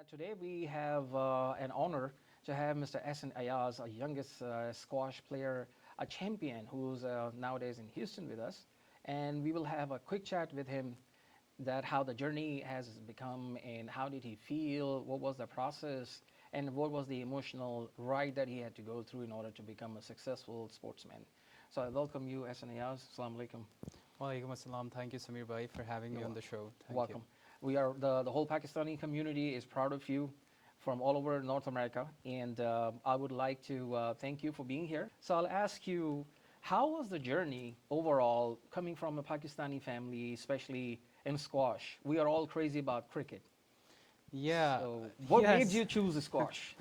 Today we have an honor to have Mr. Ehsan Ayaz, a youngest squash player, a champion who's nowadays in Houston with us. And we will have a quick chat with him that how the journey has become and how did he feel, what was the process, and what was the emotional ride that he had to go through in order to become a successful sportsman. So I welcome you, Ehsan Ayaz. Assalamu alaikum. Walaikum assalam. Thank you, Samir Bhai, for having me on the show. Thank Welcome. We are the whole Pakistani community is proud of you from all over North America, and I would like to thank you for being here. So I'll ask you, how was the journey overall coming from a Pakistani family, especially in squash? We are all crazy about cricket. you. Yeah. So what made yes. you choose squash?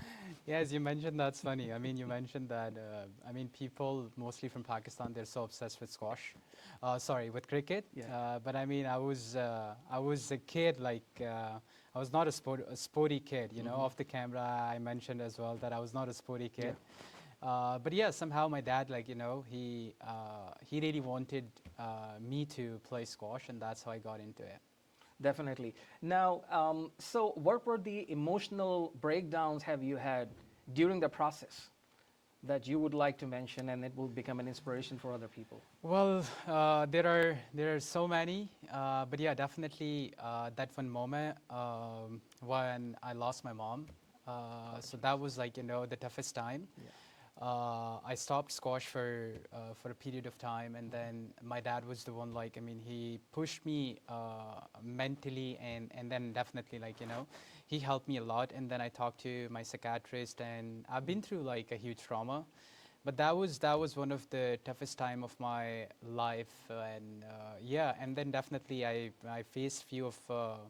Yes, you mentioned that's funny. I mean, you mentioned that. People mostly from Pakistan, they're so obsessed with squash. Sorry, with cricket. Yeah. But I mean, I was a kid I was not a sporty kid. You know, off the camera, I mentioned as well that I was not a sporty kid. But yeah, somehow my dad, he really wanted me to play squash, and that's how I got into it. Definitely. Now, so what were the emotional breakdowns have you had during the process that you would like to mention, and it will become an inspiration for other people? Well, there are so many, but yeah, definitely that one moment when I lost my mom. So that was the toughest time. Yeah. I stopped squash for a period of time, and then my dad was the one. He pushed me mentally, and then definitely he helped me a lot. And then I talked to my psychiatrist, and I've been through a huge trauma. But that was one of the toughest time of my life, and and then definitely I faced few of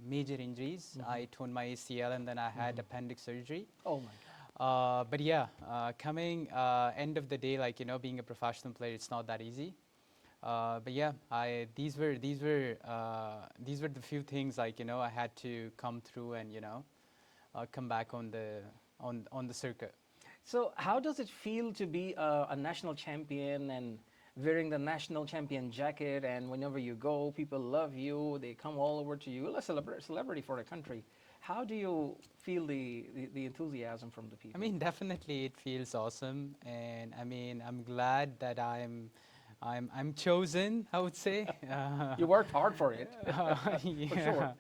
major injuries. I torn my ACL, and then I had appendix surgery. Oh my God. But yeah, coming end of the day, being a professional player, it's not that easy. But yeah, these were the few things I had to come through and come back on the circuit. So how does it feel to be a national champion and wearing the national champion jacket, and whenever you go, people love you, they come all over to you, you're a celebrity for a country. How do you feel the enthusiasm from the people? I mean, definitely it feels awesome, and I mean, I'm glad that I'm chosen, I would say. You worked hard for it. Yeah. For sure.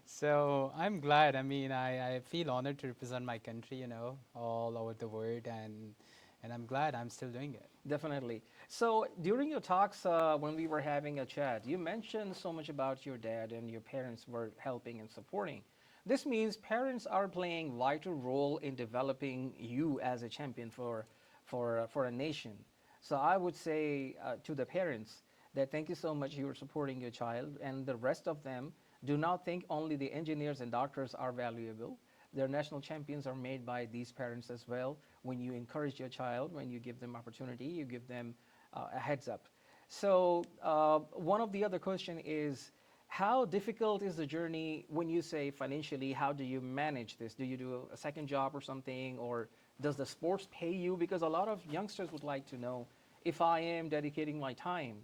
So I'm glad. I mean, I feel honored to represent my country, all over the world, and I'm glad I'm still doing it. Definitely. So during your talks, when we were having a chat, you mentioned so much about your dad and your parents were helping and supporting. This means parents are playing vital role in developing you as a champion for a nation. So I would say to the parents that thank you so much, you are supporting your child, and the rest of them do not think only the engineers and doctors are valuable. Their national champions are made by these parents as well. When you encourage your child, when you give them opportunity, you give them a heads up. So one of the other question is, how difficult is the journey when you say financially? How do you manage this? Do you do a second job or something, or does the sports pay you? Because a lot of youngsters would like to know, if I am dedicating my time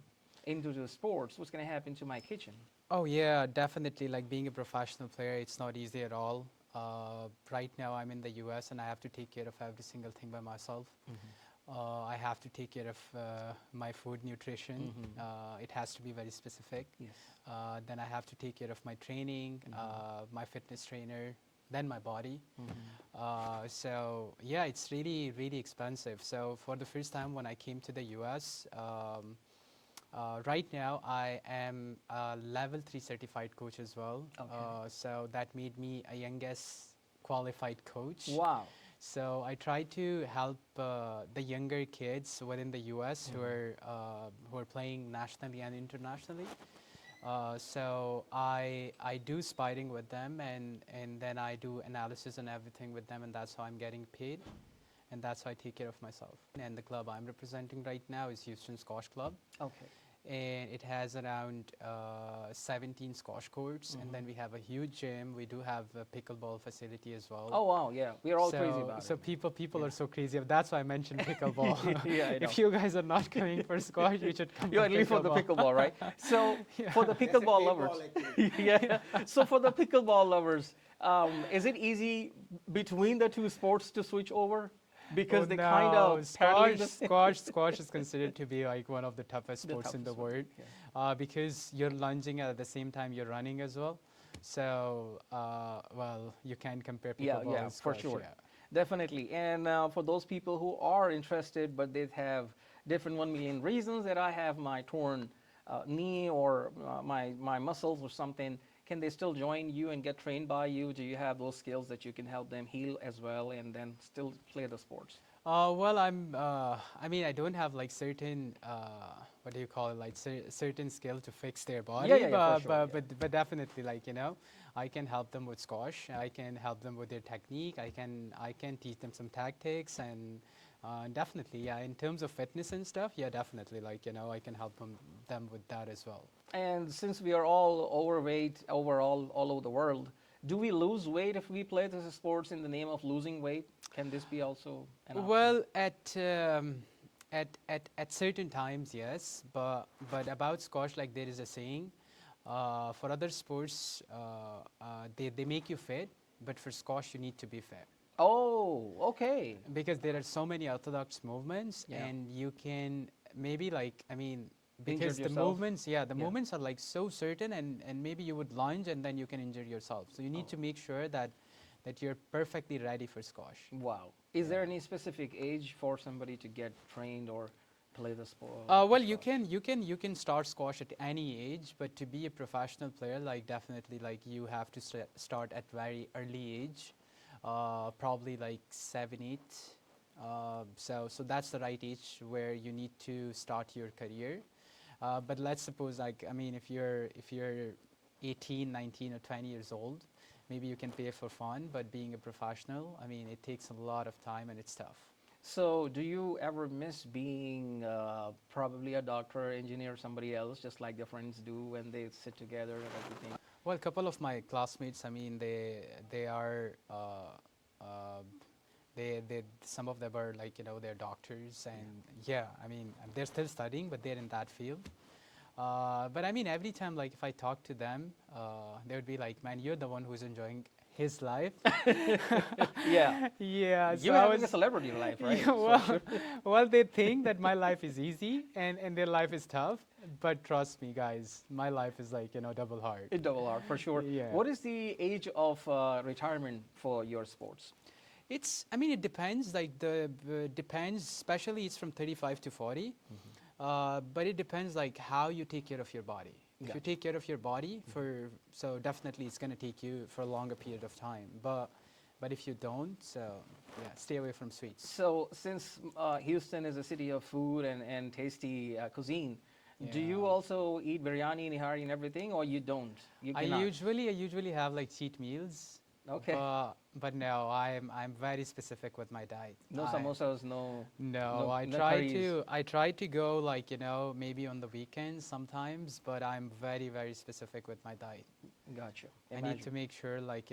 into the sports, what's going to happen to my kitchen? Oh yeah, definitely. Like being a professional player, it's not easy at all. Right now, I'm in the U.S. and I have to take care of every single thing by myself. I have to take care of my food, nutrition. It has to be very specific. Yes. Then I have to take care of my training, my fitness trainer, then my body. So yeah, it's really, really expensive. So for the first time when I came to the US, right now I am a level 3 certified coach as well. Okay. So that made me a youngest qualified coach. Wow. So I try to help the younger kids within the U.S. who are playing nationally and internationally. So I do sparring with them, and then I do analysis and everything with them, and that's how I'm getting paid, and that's how I take care of myself. And the club I'm representing right now is Houston Squash Club. Okay. And it has around 17 squash courts, and then we have a huge gym. We do have a pickleball facility as well. Oh wow, yeah, we are all crazy about So it. people are so crazy. That's why I mentioned pickleball. Yeah, I know. If you guys are not coming for squash, you should come. You at least for the pickleball, right? So for the pickleball lovers, yeah. So for the pickleball lovers, Is it easy between the two sports to switch over? Because Oh they kind no, of parallel squash is considered to be like one of the toughest the sports in the toughest one. world, Yeah. because you're lunging at the same time you're running as well. So, well, you can compare Yeah, pickleball yeah, and for squash. sure. Yeah. Definitely. And for those people who are interested, but they have different 1 million reasons that I have my torn knee or my muscles or something, can they still join you and get trained by you? Do you have those skills that you can help them heal as well and then still play the sports? Well, I mean, I don't have like certain, what do you call it, like certain skill to fix their Yeah, body, yeah, yeah, for sure. Yeah. but definitely, like, I can help them with squash. I can help them with their technique. I can teach them some tactics, and definitely, yeah. In terms of fitness and stuff, yeah, definitely, like, I can help them with that as well. And since we are all overweight overall all over the world, do we lose weight if we play this sports in the name of losing weight? Can this be also an option? Well, at certain times, yes, but about squash, like there is a saying, for other sports, they make you fit, but for squash, you need to be fit Oh, okay. because there are so many orthodox movements, Yeah. and you can maybe like I mean. Injured Because the yourself? movements, yeah, the Yeah. movements are like so certain, and maybe you would lunge and then you can injure yourself. So you need Oh. to make sure that you're perfectly ready for squash. Wow. Is there Yeah. any specific age for somebody to get trained or play the sport? Well, you can start squash at any age, but to be a professional player, like definitely, like you have to start at very early age, probably like 7, 8. So that's the right age where you need to start your career. But let's suppose, like I mean, if you're 18, 19, or 20 years old, maybe you can play for fun. But being a professional, I mean, it takes a lot of time and it's tough. So, do you ever miss being probably a doctor, engineer, somebody else, just like their friends do when they sit together and everything? Well, a couple of my classmates, I mean, they are they some of them are like they're doctors, and yeah, I mean they're still studying, but they're in that field. But I mean, every time like if I talk to them, they would be like, "Man, you're the one who's enjoying his life." Yeah. Yeah, so You're I having a was. celebrity life, right? Yeah, For well, sure. well, they think that my life is easy and their life is tough. But trust me, guys, my life is like double hard. It double R for sure. Yeah. What is the age of retirement for your sports? I mean, it depends. Like depends. Especially, it's from 35 to 40. But it depends, like how you take care of your body. If you Gotcha. take care of your body so definitely it's gonna take you for a longer period of time. But if you don't, so yeah, stay away from sweets. So, since Houston is a city of food and tasty cuisine, do you Yeah. also eat biryani, nihari, and everything, or you don't? You cannot. I usually have like cheat meals. Okay. But no, I'm very specific with my diet. No samosas, no, No, no curries. I try to go like maybe on the weekends sometimes, but I'm very very specific with my diet. Gotcha. I need to make sure like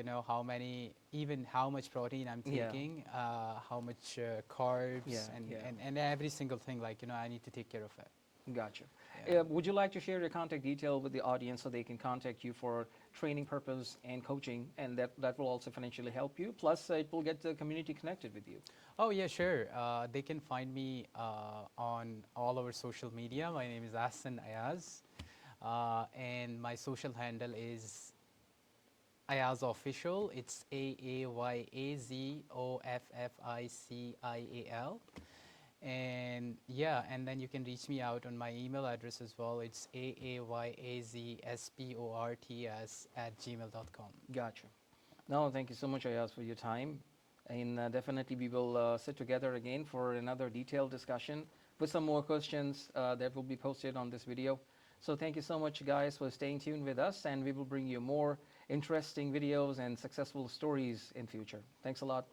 even how much protein I'm Yeah. taking, how much carbs, Yeah, and, yeah. and every single thing, like I need to take care of it. Gotcha. Yeah. Would you like to share your contact detail with the audience so they can contact you for training purpose and coaching, and that will also financially help you. Plus, it will get the community connected with you. Oh yeah, sure. They can find me on all our social media. My name is Ahsan Ayaz, and my social handle is Ayaz Official. It's AAYAZOFFICIAL. And yeah, and then you can reach me out on my email address as well. It's aayazsports@gmail.com. Gotcha. No, thank you so much, Ayaz, for your time. And definitely we will sit together again for another detailed discussion with some more questions that will be posted on this video. So thank you so much, guys, for staying tuned with us, and we will bring you more interesting videos and successful stories in future. Thanks a lot.